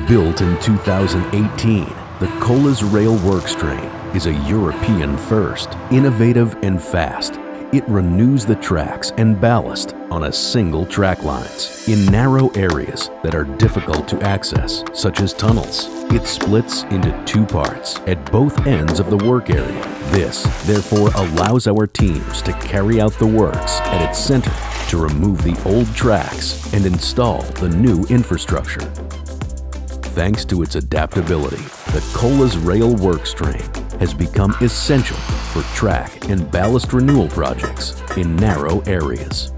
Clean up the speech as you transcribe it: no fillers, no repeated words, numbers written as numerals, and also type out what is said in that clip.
Built in 2018, the Cola's rail works train is a European first, innovative and fast. It renews the tracks and ballast on a single track lines in narrow areas that are difficult to access, such as tunnels. It splits into two parts at both ends of the work area. This, therefore, allows our teams to carry out the works at its center to remove the old tracks and install the new infrastructure. Thanks to its adaptability, the Cola's rail works train has become essential for track and ballast renewal projects in narrow areas.